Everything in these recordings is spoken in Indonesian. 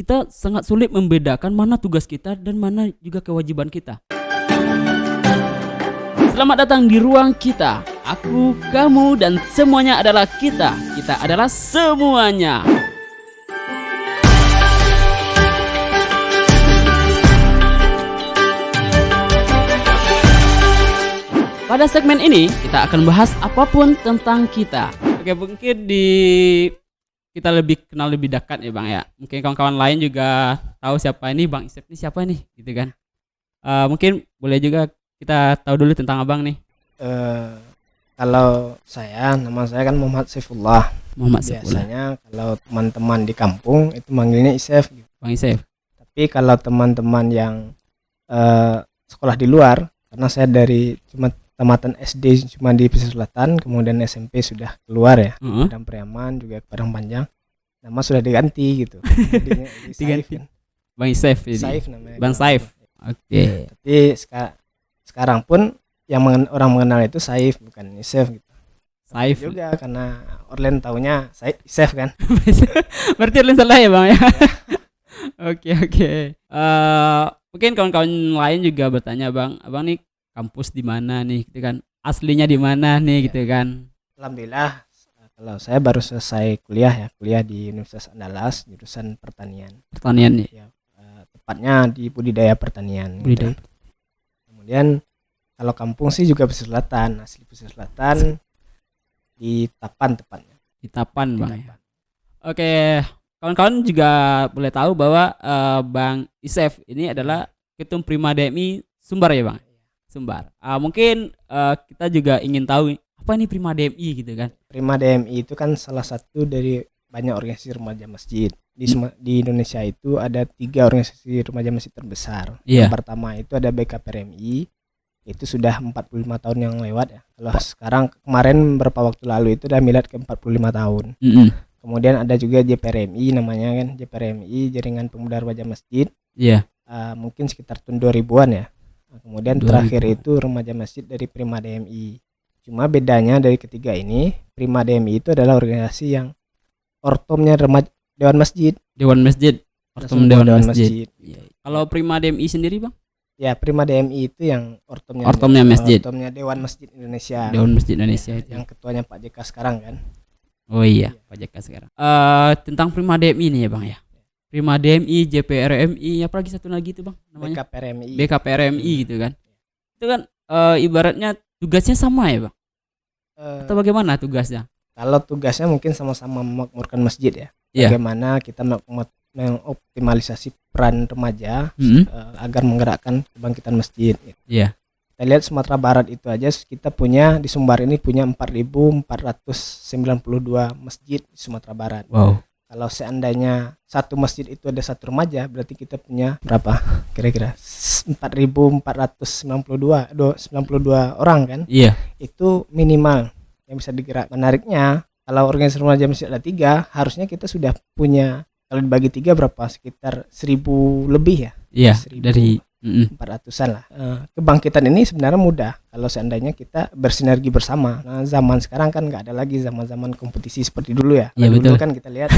kita sangat sulit membedakan mana tugas kita dan mana juga kewajiban kita. Selamat datang di ruang kita. Aku, kamu, dan semuanya adalah kita. Kita adalah semuanya. Pada segmen ini kita akan bahas apapun tentang kita. Oke, mungkin kita lebih kenal lebih dekat ya Bang ya. Mungkin kawan-kawan lain juga tahu siapa ini Bang Isef ini siapa nih gitu kan. Mungkin boleh juga kita tahu dulu tentang Abang nih. Kalau nama saya kan Muhammad Saifullah. Biasanya Biasanya kalau teman-teman di kampung itu manggilnya Isef gitu. Bang Isef. Tapi kalau teman-teman yang sekolah di luar, karena saya dari cuma tamatan SD cuma di Pesisir Selatan, kemudian SMP sudah keluar ya, Padang Priaman juga Padang Panjang, nama sudah diganti gitu. Jadinya Diganti. Saif kan. Bang Isef ini. Saif namanya. Bang Saif. Oke. Tapi sekarang pun yang orang mengenal itu Saif bukan Isef gitu. Saif Juga karena Orlen taunya Isef kan. Berarti Orlen salah ya Bang ya. Oke. Mungkin kawan-kawan lain juga bertanya Bang nih kampus di mana nih gitu kan, aslinya di mana nih gitu kan. Alhamdulillah kalau saya baru selesai kuliah di Universitas Andalas jurusan pertanian Pertanian nih. ya, tepatnya di budidaya pertanian Budidaya. gitu. Kemudian kalau kampung sih juga Pesisir Selatan, asli Pesisir Selatan di Tapan tepatnya Di Tapan di Bang ya. Tapan. Oke, kawan-kawan juga boleh tahu bahwa Bang Isef ini adalah Ketum Prima DMI Sumbar ya Bang. Sumbar. Mungkin kita juga ingin tahu apa ini Prima DMI gitu kan. Prima DMI itu kan salah satu dari banyak organisasi remaja masjid di Indonesia. Itu ada 3 organisasi remaja masjid terbesar. Iya. Yang pertama itu ada BKPRMI, itu sudah 45 tahun yang lewat ya. Kalau sekarang kemarin beberapa waktu lalu itu udah milad ke 45 tahun. Kemudian ada juga JPRMI namanya kan, JPRMI Jaringan Pemuda Remaja Masjid. Iya. Mungkin sekitar tahun 2000-an ya. Kemudian 2000. terakhir itu remaja masjid dari Prima DMI. Cuma bedanya dari ketiga ini, Prima DMI itu adalah organisasi yang ortomnya Dewan Masjid. Dewan Masjid. Ortom Semua Dewan Masjid. Iya. Kalau Prima DMI sendiri Bang? Ya, Prima DMI itu yang ortomnya Masjid. Ortomnya Dewan Masjid Indonesia. Dewan Masjid Indonesia itu. Yang ketuanya Pak JK sekarang kan. Oh iya, Pak JK sekarang. Tentang Prima DMI nih ya Bang ya. Prima DMI, JPRMI, apalagi satu lagi itu Bang namanya? BKPRMI. BKPRMI gitu kan. Itu kan ibaratnya tugasnya sama ya Bang? Atau bagaimana tugasnya? Kalau tugasnya mungkin sama-sama memakmurkan masjid ya. Iya. Bagaimana kita mengoptimalisasi peran remaja agar menggerakkan kebangkitan masjid. Iya. Kita lihat Sumatera Barat itu aja kita punya di Sumbar ini punya 4.492 masjid di Sumatera Barat. Wow. Kalau seandainya satu masjid itu ada satu remaja, berarti kita punya berapa? Kira-kira 4.492 orang kan? Iya. Itu minimal yang bisa digerak. Menariknya, kalau organisasi remaja masjid ada 3, harusnya kita sudah punya, kalau dibagi 3 berapa? Sekitar 1.000 lebih ya? Iya. 1.000. Dari 400-an lah. Kebangkitan ini sebenarnya mudah kalau seandainya kita bersinergi bersama. Nah, zaman sekarang kan nggak ada lagi zaman-zaman kompetisi seperti dulu ya. Iya, Dulu betul. kan kita lihat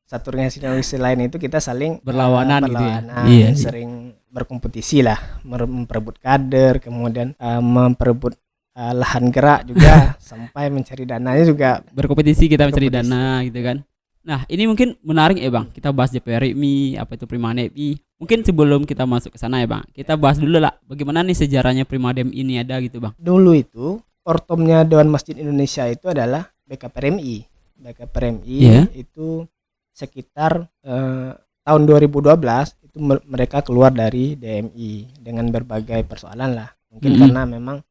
satu organisasi lain itu kita saling Berlawanan gitu ya. Iya. Sering berkompetisi lah, memperebut kader, kemudian memperebut lahan gerak juga sampai mencari dananya juga. Berkompetisi kita mencari Berkompetisi. dana gitu kan. Nah, ini mungkin menarik ya Bang. Kita bahas JPRMI, apa itu Prima DMI. Mungkin sebelum kita masuk ke sana ya Bang, kita bahas dulu lah bagaimana nih sejarahnya Prima DMI ini ada gitu Bang. Dulu itu ortomnya Dewan Masjid Indonesia itu adalah BKPRMI. BKPRMI Iya. itu sekitar tahun 2012 itu mereka keluar dari DMI dengan berbagai persoalan lah. Mungkin karena memang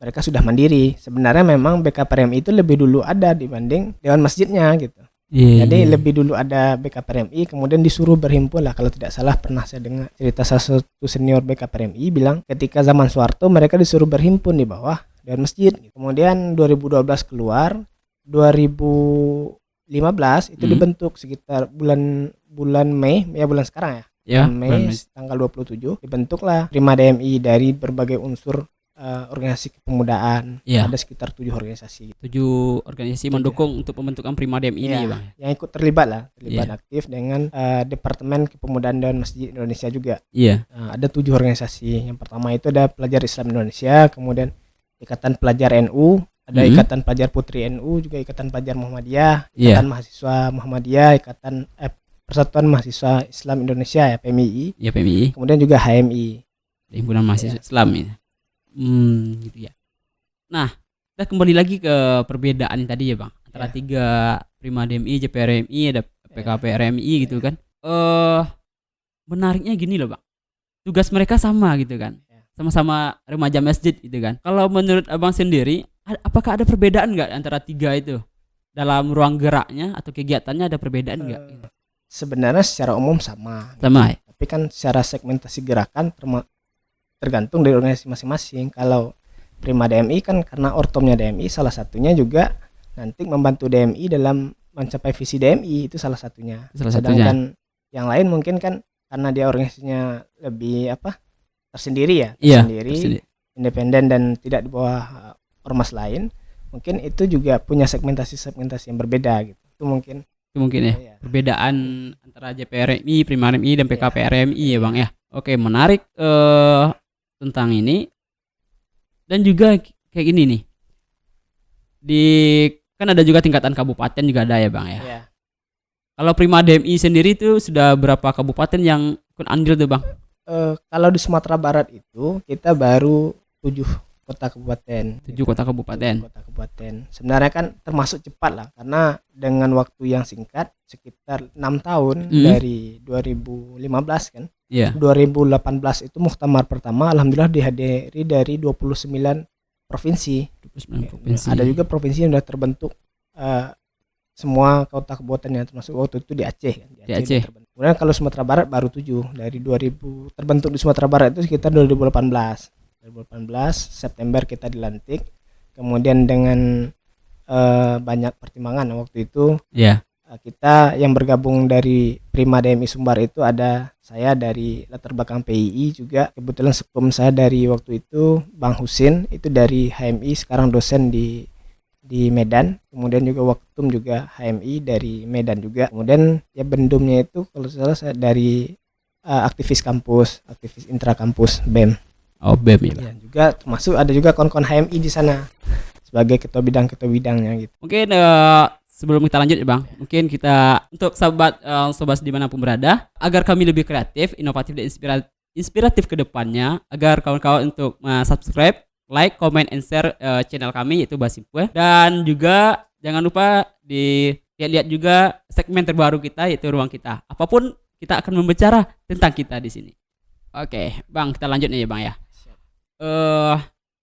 mereka sudah mandiri. Sebenarnya memang BKPRMI itu lebih dulu ada dibanding Dewan Masjidnya gitu. Jadi lebih dulu ada BKPRMI, kemudian disuruh berhimpun lah. Kalau tidak salah pernah saya dengar cerita salah satu senior BKPRMI bilang ketika zaman Soeharto mereka disuruh berhimpun di bawah Dewan Masjid. Kemudian 2012 keluar, 2015 itu dibentuk sekitar bulan Mei, ya bulan sekarang ya. Ya, Mei tanggal 27 dibentuklah Prima DMI dari berbagai unsur organisasi kepemudaan. Iya. Ada sekitar 7 organisasi. 7 organisasi mendukung untuk pembentukan Prima DMI ini Iya, ya Bang. yang ikut terlibat Iya. aktif dengan Departemen Kepemudaan Dewan Masjid Indonesia juga. Iya. Ada 7 organisasi. Yang pertama itu ada Pelajar Islam Indonesia, kemudian Ikatan Pelajar NU, ada Ikatan Pelajar Putri NU, juga Ikatan Pelajar Muhammadiyah, Iya. Ikatan Mahasiswa Muhammadiyah, Persatuan Mahasiswa Islam Indonesia ya PMII, Ya PMI, kemudian juga HMI. Himpunan Mahasiswa Islam ya. Gitu ya. Nah, kita kembali lagi ke perbedaan yang tadi ya Bang, antara Ya. 3 Prima DMI, JPRMI, ada PKPRMI gitu kan. Menariknya gini loh Bang, tugas mereka sama gitu kan, Ya. sama-sama remaja masjid gitu kan. Kalau menurut Abang sendiri, apakah ada perbedaan nggak antara 3 itu? Dalam ruang geraknya atau kegiatannya ada perbedaan nggak? Sebenarnya secara umum sama, Sama ya? tapi kan secara segmentasi gerakan tergantung dari organisasi masing-masing. Kalau Prima DMI kan karena ortomnya DMI, salah satunya juga nanti membantu DMI dalam mencapai visi DMI, itu salah satunya. Salah satunya. Sedangkan yang lain mungkin kan karena dia organisasinya lebih tersendiri ya, Iya, tersendiri, independen dan tidak di bawah ormas lain, mungkin itu juga punya segmentasi yang berbeda gitu. Itu mungkin ya ya. perbedaan antara JPRMI, Prima RMI dan PKPRMI ya Bang ya. Oke, menarik tentang ini. Dan juga kayak gini nih, kan ada juga tingkatan kabupaten juga ada ya Bang ya. Ya. Kalau Prima DMI sendiri itu sudah berapa kabupaten yang ikut andil tuh Bang? Kalau di Sumatera Barat itu kita baru 7 kota kabupaten. 7 kota kabupaten. 7 kota kabupaten. Sebenarnya kan termasuk cepat lah, karena dengan waktu yang singkat sekitar 6 tahun dari 2015 kan. Iya. 2018 itu muktamar pertama, alhamdulillah dihadiri dari 29 provinsi. 29 provinsi. Ada juga provinsi yang sudah terbentuk semua kota kabupaten yang termasuk waktu itu di Aceh kan. Di Aceh. Kemudian kalau Sumatera Barat baru 7 dari 2000 terbentuk di Sumatera Barat itu sekitar 2018 September kita dilantik. Kemudian dengan banyak pertimbangan waktu itu, Iya. kita yang bergabung dari Prima DMI Sumbar itu ada saya dari latar belakang PII juga, kebetulan sekum saya dari waktu itu Bang Husin itu dari HMI, sekarang dosen di Medan, kemudian juga Waktum juga HMI dari Medan juga, kemudian ya bendumnya itu kalau salah saya dari aktivis kampus, aktivis intra kampus BEM. Oh, BEM ya Bang. Ya, juga termasuk ada juga kawan-kawan HMI di sana sebagai ketua bidangnya gitu. Mungkin sebelum kita lanjut ya Bang, mungkin kita untuk sobat dimanapun berada, agar kami lebih kreatif, inovatif dan inspiratif ke depannya, agar kawan-kawan untuk subscribe, like, comment, and share channel kami yaitu Basimpu, dan juga jangan lupa dilihat juga segmen terbaru kita yaitu Ruang Kita. Apapun kita akan membicara tentang kita di sini. Oke, Bang, kita lanjut nih ya Bang ya.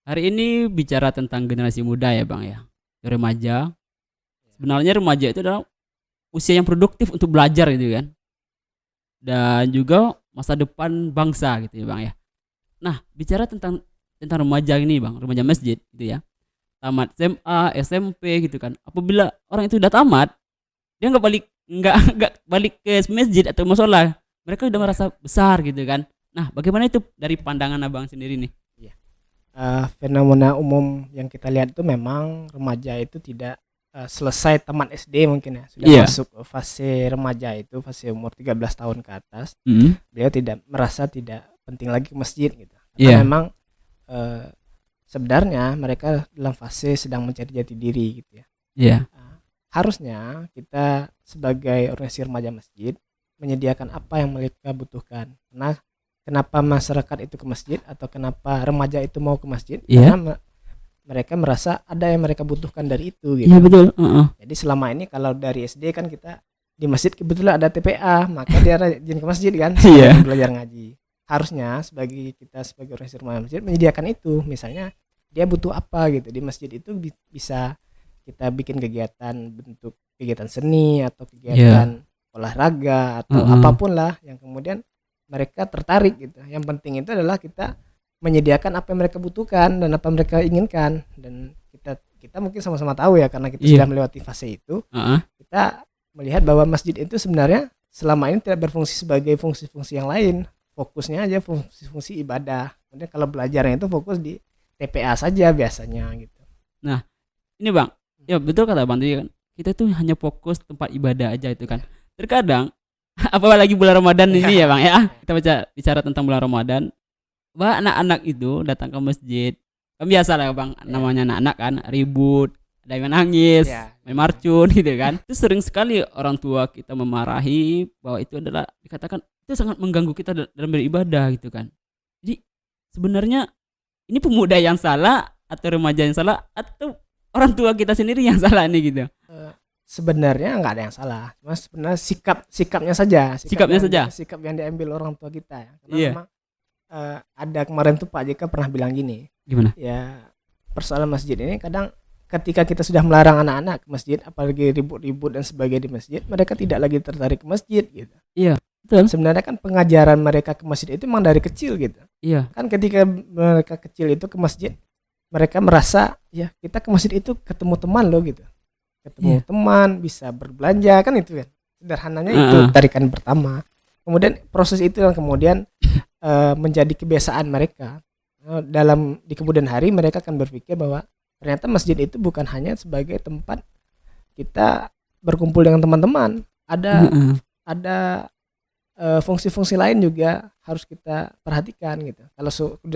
Hari ini bicara tentang generasi muda ya Bang ya, remaja. Sebenarnya remaja itu adalah usia yang produktif untuk belajar gitu kan, dan juga masa depan bangsa gitu ya Bang ya. Nah, bicara tentang remaja ini Bang, remaja masjid gitu ya, tamat SMA, SMP gitu kan. Apabila orang itu udah tamat, dia nggak balik ke masjid atau musola, mereka udah merasa besar gitu kan. Nah, bagaimana itu dari pandangan Abang sendiri nih? Fenomena umum yang kita lihat itu memang remaja itu tidak selesai tamat SD mungkin ya, sudah masuk fase remaja itu, fase umur 13 tahun ke atas. Beliau merasa tidak penting lagi ke masjid gitu. Karena memang sebenarnya mereka dalam fase sedang mencari jati diri gitu ya. Harusnya kita sebagai organisasi remaja masjid menyediakan apa yang mereka butuhkan. Karena kenapa masyarakat itu ke masjid atau kenapa remaja itu mau ke masjid? Karena mereka merasa ada yang mereka butuhkan dari itu gitu. Iya betul. Jadi selama ini kalau dari SD kan kita di masjid kebetulan ada TPA, maka dia rajin ke masjid kan, belajar ngaji. Harusnya sebagai organisasi remaja masjid menyediakan itu. Misalnya dia butuh apa gitu di masjid itu, bisa kita bikin kegiatan, bentuk kegiatan seni atau kegiatan olahraga atau apapun lah yang kemudian mereka tertarik gitu. Yang penting itu adalah kita menyediakan apa yang mereka butuhkan dan apa yang mereka inginkan, dan kita mungkin sama-sama tahu ya karena kita sudah melewati fase itu. Kita melihat bahwa masjid itu sebenarnya selama ini tidak berfungsi sebagai fungsi-fungsi yang lain, fokusnya aja fungsi-fungsi ibadah. Kemudian kalau belajarnya itu fokus di TPA saja biasanya gitu. Ini Bang, ya betul kata Bang tadi kan. Kita tuh hanya fokus tempat ibadah aja itu kan. Terkadang apalagi bulan Ramadan ini ya Bang ya. Kita bicara tentang bulan Ramadan. Bahwa anak-anak itu datang ke masjid. Kan biasa lah Bang, namanya anak-anak kan ribut, ada yang nangis, main marcun gitu kan. Itu sering sekali orang tua kita memarahi bahwa itu adalah dikatakan itu sangat mengganggu kita dalam beribadah gitu kan. Jadi sebenarnya ini pemuda yang salah atau remaja yang salah atau orang tua kita sendiri yang salah nih gitu. Sebenarnya nggak ada yang salah, cuma sebenarnya sikapnya saja. Sikap yang diambil orang tua kita ya. Karena memang ada kemarin tuh Pak JK pernah bilang gini. Gimana? Ya persoalan masjid ini kadang ketika kita sudah melarang anak-anak ke masjid, apalagi ribut-ribut dan sebagainya di masjid, mereka tidak lagi tertarik ke masjid gitu. Iya, betul. Sebenarnya kan pengajaran mereka ke masjid itu memang dari kecil gitu. Iya. Kan ketika mereka kecil itu ke masjid, mereka merasa ya kita ke masjid itu ketemu teman loh gitu. Ketemu teman, bisa berbelanja kan itu kan. Sederhananya itu tarikan pertama. Kemudian proses itu yang kemudian menjadi kebiasaan mereka. Di kemudian hari mereka akan berpikir bahwa ternyata masjid itu bukan hanya sebagai tempat kita berkumpul dengan teman-teman. Ada fungsi-fungsi lain juga harus kita perhatikan gitu. Kalau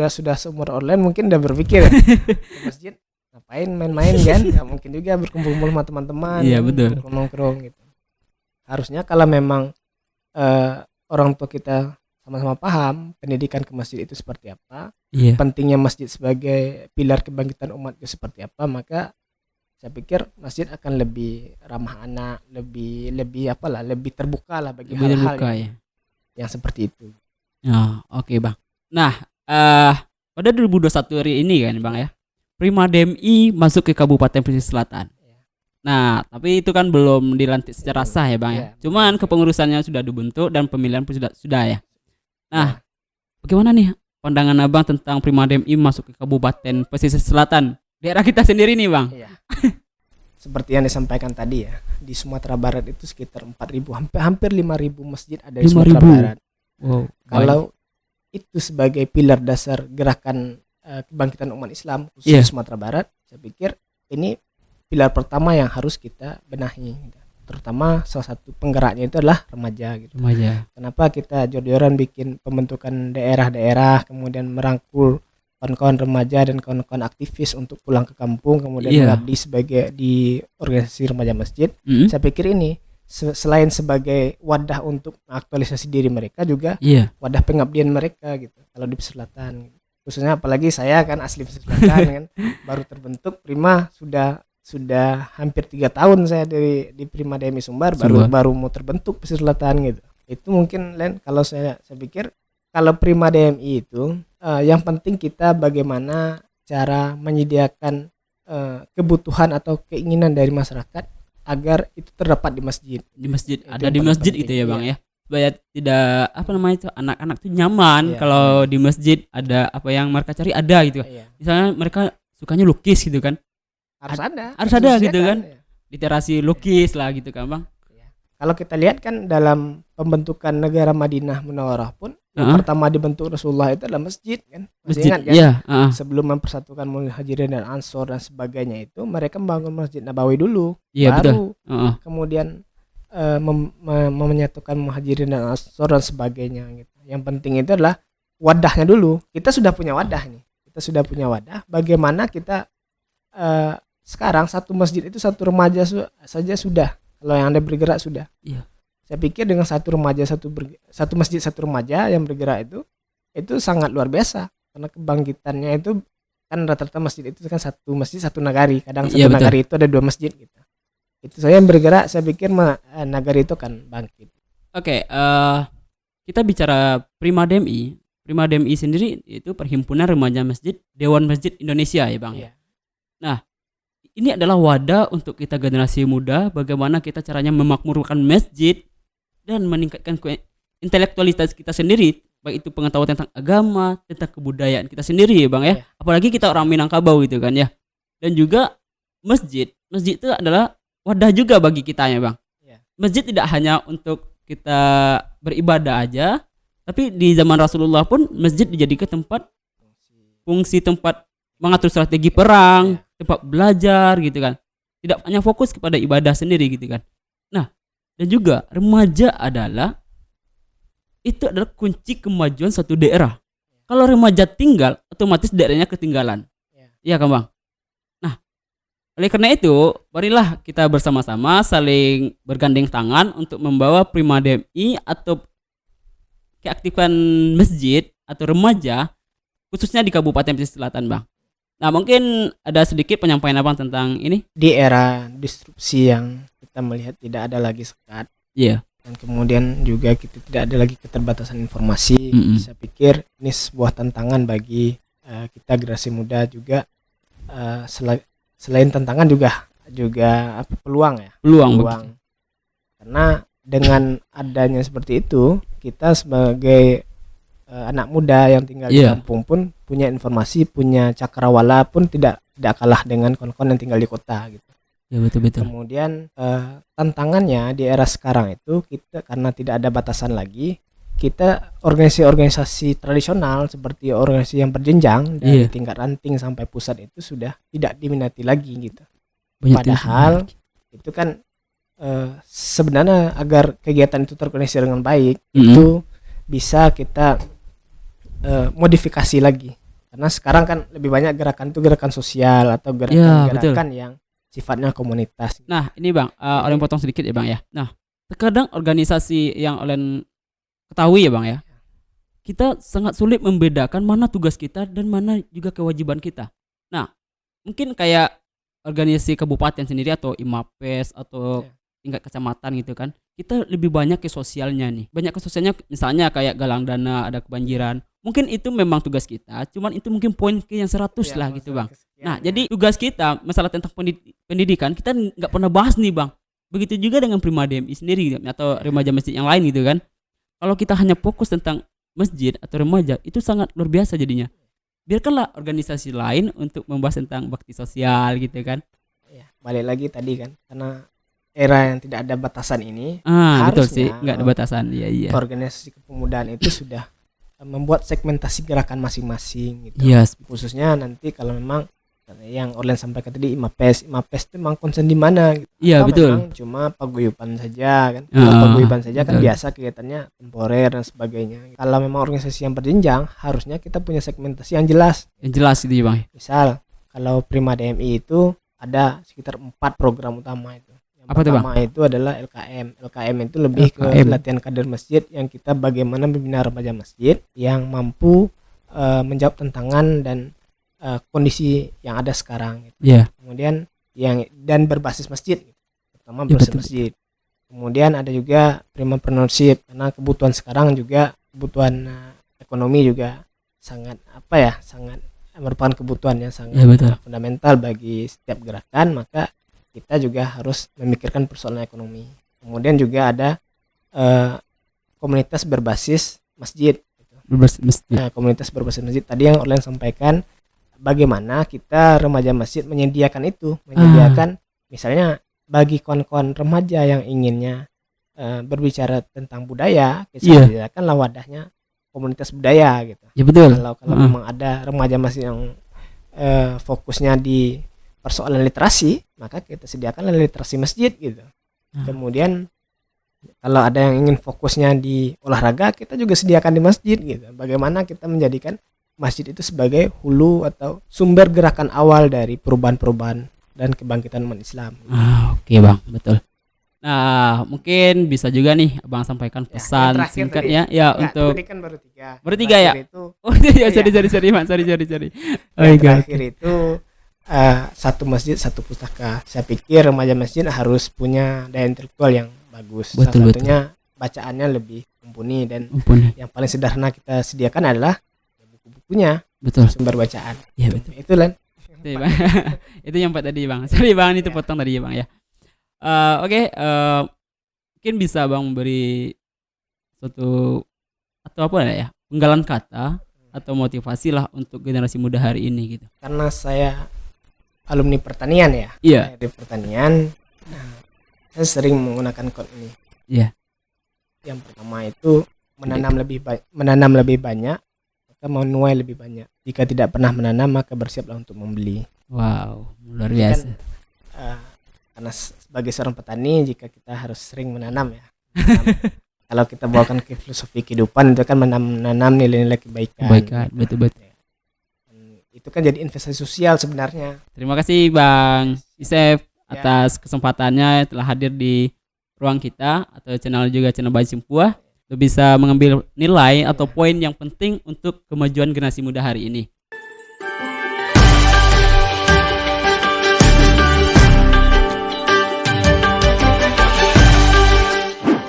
sudah seumur online mungkin udah berpikir ya, ke masjid ngapain main-main kan? Nggak mungkin juga berkumpul sama teman-teman. Iya betul. Nongkrong gitu. Harusnya kalau memang orang tua kita sama-sama paham pendidikan ke masjid itu seperti apa, pentingnya masjid sebagai pilar kebangkitan umat itu seperti apa, maka saya pikir masjid akan lebih ramah anak, lebih terbuka lah bagi hal-hal yang seperti itu. Oke Bang. Nah, pada 2021 hari ini kan Bang ya, Prima DMI masuk ke Kabupaten Pesisir Selatan. Nah, tapi itu kan belum dilantik secara sah ya Bang ya. Cuman kepengurusannya sudah dibentuk dan pemilihan pun sudah ya. Nah, bagaimana nih pandangan Abang tentang Prima DMI masuk ke Kabupaten Pesisir Selatan, daerah kita sendiri nih Bang? Iya. Seperti yang disampaikan tadi ya, di Sumatera Barat itu sekitar 4.000, hampir 5.000 masjid ada di Sumatera Barat. Wow. Kalau itu sebagai pilar dasar gerakan kebangkitan umat Islam khususnya di Sumatera Barat, saya pikir ini pilar pertama yang harus kita benahi. Terutama salah satu penggeraknya itu adalah remaja gitu. Kenapa kita jor-joran bikin pembentukan daerah-daerah, kemudian merangkul kawan-kawan remaja dan kawan-kawan aktivis untuk pulang ke kampung, kemudian mengabdi sebagai di organisasi remaja masjid. Saya pikir ini selain sebagai wadah untuk aktualisasi diri mereka, juga wadah pengabdian mereka gitu. Kalau di Pesisir Selatan, khususnya apalagi saya kan asli Pesisir Selatan kan, baru terbentuk Prima sudah hampir 3 tahun saya di Prima DMI Sumbar, baru mau terbentuk Pesisir Selatan gitu. Itu mungkin kalau saya pikir kalau Prima DMI itu yang penting kita bagaimana cara menyediakan kebutuhan atau keinginan dari masyarakat agar itu terdapat di masjid. Ada di masjid gitu ya Bang ya. Supaya tidak anak-anak tuh nyaman kalau di masjid ada apa yang mereka cari ada gitu. Misalnya mereka sukanya lukis gitu kan. Harus ada gitu kan. Literasi lukis lah gitu kan Bang. Kalau kita lihat kan dalam pembentukan negara Madinah Munawwarah pun yang pertama dibentuk Rasulullah itu adalah masjid kan. Masih ingat kan? Sebelum mempersatukan Muhajirin dan Ansor dan sebagainya itu mereka membangun Masjid Nabawi dulu. Baru kemudian menyatukan Muhajirin dan Ansor dan sebagainya gitu. Yang penting itu adalah wadahnya dulu. Kita sudah punya wadah nih. Bagaimana kita sekarang satu masjid itu satu remaja saja sudah. Kalau yang ada bergerak sudah. Saya pikir dengan satu masjid satu remaja yang bergerak itu sangat luar biasa, karena kebangkitannya itu kan rata-rata masjid itu kan satu masjid satu nagari, kadang satu nagari itu ada 2 masjid gitu. Itu saya yang bergerak, saya pikir nagari itu kan bangkit. Oke, kita bicara Prima DMI. Prima DMI sendiri itu Perhimpunan Remaja Masjid Dewan Masjid Indonesia ya Bang. Nah, ini adalah wadah untuk kita generasi muda, bagaimana kita caranya memakmurkan masjid dan meningkatkan intelektualitas kita sendiri, baik itu pengetahuan tentang agama, tentang kebudayaan kita sendiri ya Bang ya. Apalagi kita orang Minangkabau gitu kan ya. Dan juga masjid itu adalah wadah juga bagi kita ya Bang. Masjid tidak hanya untuk kita beribadah aja, tapi di zaman Rasulullah pun masjid dijadikan fungsi tempat mengatur strategi perang, tempat belajar gitu kan. Tidak hanya fokus kepada ibadah sendiri gitu kan. Nah, dan juga remaja itu adalah kunci kemajuan suatu daerah. Kalau remaja tinggal, otomatis daerahnya ketinggalan. Iya kan Bang? Nah, oleh karena itu, marilah kita bersama-sama saling bergandeng tangan untuk membawa Prima DMI atau keaktifan masjid atau remaja khususnya di Kabupaten Pesisir Selatan Bang. Nah, mungkin ada sedikit penyampaian Abang tentang ini. Di era disrupsi yang kita melihat tidak ada lagi sekat, Iya. dan kemudian juga kita tidak ada lagi keterbatasan informasi. Saya pikir ini sebuah tantangan bagi kita generasi muda juga, selain tantangan juga apa, peluang ya. Peluang. Karena dengan adanya seperti itu, kita sebagai anak muda yang tinggal di kampung pun punya informasi, punya cakrawala pun tidak kalah dengan kawan-kawan yang tinggal di kota gitu. Ya betul. Kemudian tantangannya di era sekarang itu, kita karena tidak ada batasan lagi, kita organisasi tradisional seperti organisasi yang berjenjang dari tingkat ranting sampai pusat itu sudah tidak diminati lagi gitu. Padahal itu kan sebenarnya agar kegiatan itu terorganisir dengan baik, itu bisa kita modifikasi lagi. Karena sekarang kan lebih banyak gerakan itu gerakan sosial atau gerakan yang sifatnya komunitas. Nah, ini Bang, Olen potong sedikit ya Bang ya. Nah, terkadang organisasi yang Olen ketahui ya Bang ya, kita sangat sulit membedakan mana tugas kita dan mana juga kewajiban kita. Nah, mungkin kayak organisasi kabupaten sendiri atau IMAPES atau tingkat kecamatan gitu kan, kita lebih banyak ke sosialnya nih. Banyak ke sosialnya, misalnya kayak galang dana, ada kebanjiran. Mungkin itu memang tugas kita, cuman itu mungkin poin ke yang 100 lah gitu Bang. Nah, jadi tugas kita masalah tentang pendidikan kita nggak pernah bahas nih Bang. Begitu juga dengan Prima DMI sendiri atau remaja masjid yang lain gitu kan. Kalau kita hanya fokus tentang masjid atau remaja, itu sangat luar biasa jadinya. Biarkanlah organisasi lain untuk membahas tentang bakti sosial gitu kan. Ya, balik lagi tadi kan, karena era yang tidak ada batasan ini, betul sih, nggak ada batasan. Iya. Organisasi kepemudaan itu sudah membuat segmentasi gerakan masing-masing gitu. Khususnya nanti kalau memang yang Orlen sampaikan tadi IMAPES itu memang konsen di mana gitu. Iya, betul. Memang cuma paguyuban saja kan. Kalau paguyuban saja kan biasa kegiatannya temporer dan sebagainya. Kalau memang organisasi yang berjenjang, harusnya kita punya segmentasi yang jelas. Yang jelas gitu ya Bang. Misal kalau Prima DMI itu ada sekitar 4 program utama itu. Apa tuh Bang? Pertama itu adalah LKM. LKM itu lebih ke latihan kader masjid, yang kita bagaimana membina remaja masjid yang mampu menjawab tantangan dan kondisi yang ada sekarang gitu. Kemudian dan berbasis masjid, pertama berbasis masjid. Kemudian ada juga Primapreneurship, karena kebutuhan sekarang juga kebutuhan ekonomi juga sangat sangat merupakan kebutuhan yang sangat fundamental bagi setiap gerakan, maka kita juga harus memikirkan persoalan ekonomi. Kemudian juga ada komunitas berbasis masjid. Komunitas berbasis masjid tadi yang Orlen sampaikan, bagaimana kita remaja masjid menyediakan misalnya bagi kawan-kawan remaja yang inginnya berbicara tentang budaya, kita sediakanlah wadahnya komunitas budaya gitu. Ya betul. Kalau memang ada remaja masjid yang fokusnya di persoalan literasi, maka kita sediakan literasi masjid gitu. Kemudian kalau ada yang ingin fokusnya di olahraga, kita juga sediakan di masjid gitu. Bagaimana kita menjadikan masjid itu sebagai hulu atau sumber gerakan awal dari perubahan-perubahan dan kebangkitan umat Islam. Oke Bang, betul. Nah, mungkin bisa juga nih Abang sampaikan pesan singkatnya untuk tadi kan baru 3. Baru 3 ya? Itu, sorry Bang, sorry. Terakhir itu satu masjid satu pustaka. Saya pikir remaja masjid harus punya daya intelektual yang bagus. Salah satunya bacaannya lebih mumpuni, dan yang paling sederhana kita sediakan adalah buku-bukunya, sumber bacaan. Iya betul. Itu Len. Itu yang 4 tadi Bang. Sorry Bang, itu potong tadi ya Bang ya. Oke, mungkin bisa Bang memberi suatu atau apa ya, penggalan kata atau motivasi lah untuk generasi muda hari ini gitu. Karena saya alumni pertanian ya. Dari pertanian, saya sering menggunakan quote ini. Yang pertama itu menanam lebih banyak, maka menuai lebih banyak. Jika tidak pernah menanam, maka bersiaplah untuk membeli. Wow, luar Jadi kan, biasa. karena sebagai seorang petani, jika kita harus sering menanam ya. Menanam. Kalau kita bawakan ke filosofi kehidupan, itu kan menanam nilai-nilai kebaikan. Kebaikan, betul-betul. Itu kan jadi investasi sosial sebenarnya. Terima kasih Bang Isef Ya. atas kesempatannya telah hadir di ruang kita atau channel juga channel Bayi Cempuah untuk bisa mengambil nilai atau poin yang penting untuk kemajuan generasi muda hari ini.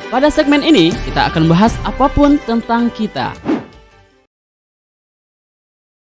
Pada segmen ini kita akan bahas apapun tentang kita.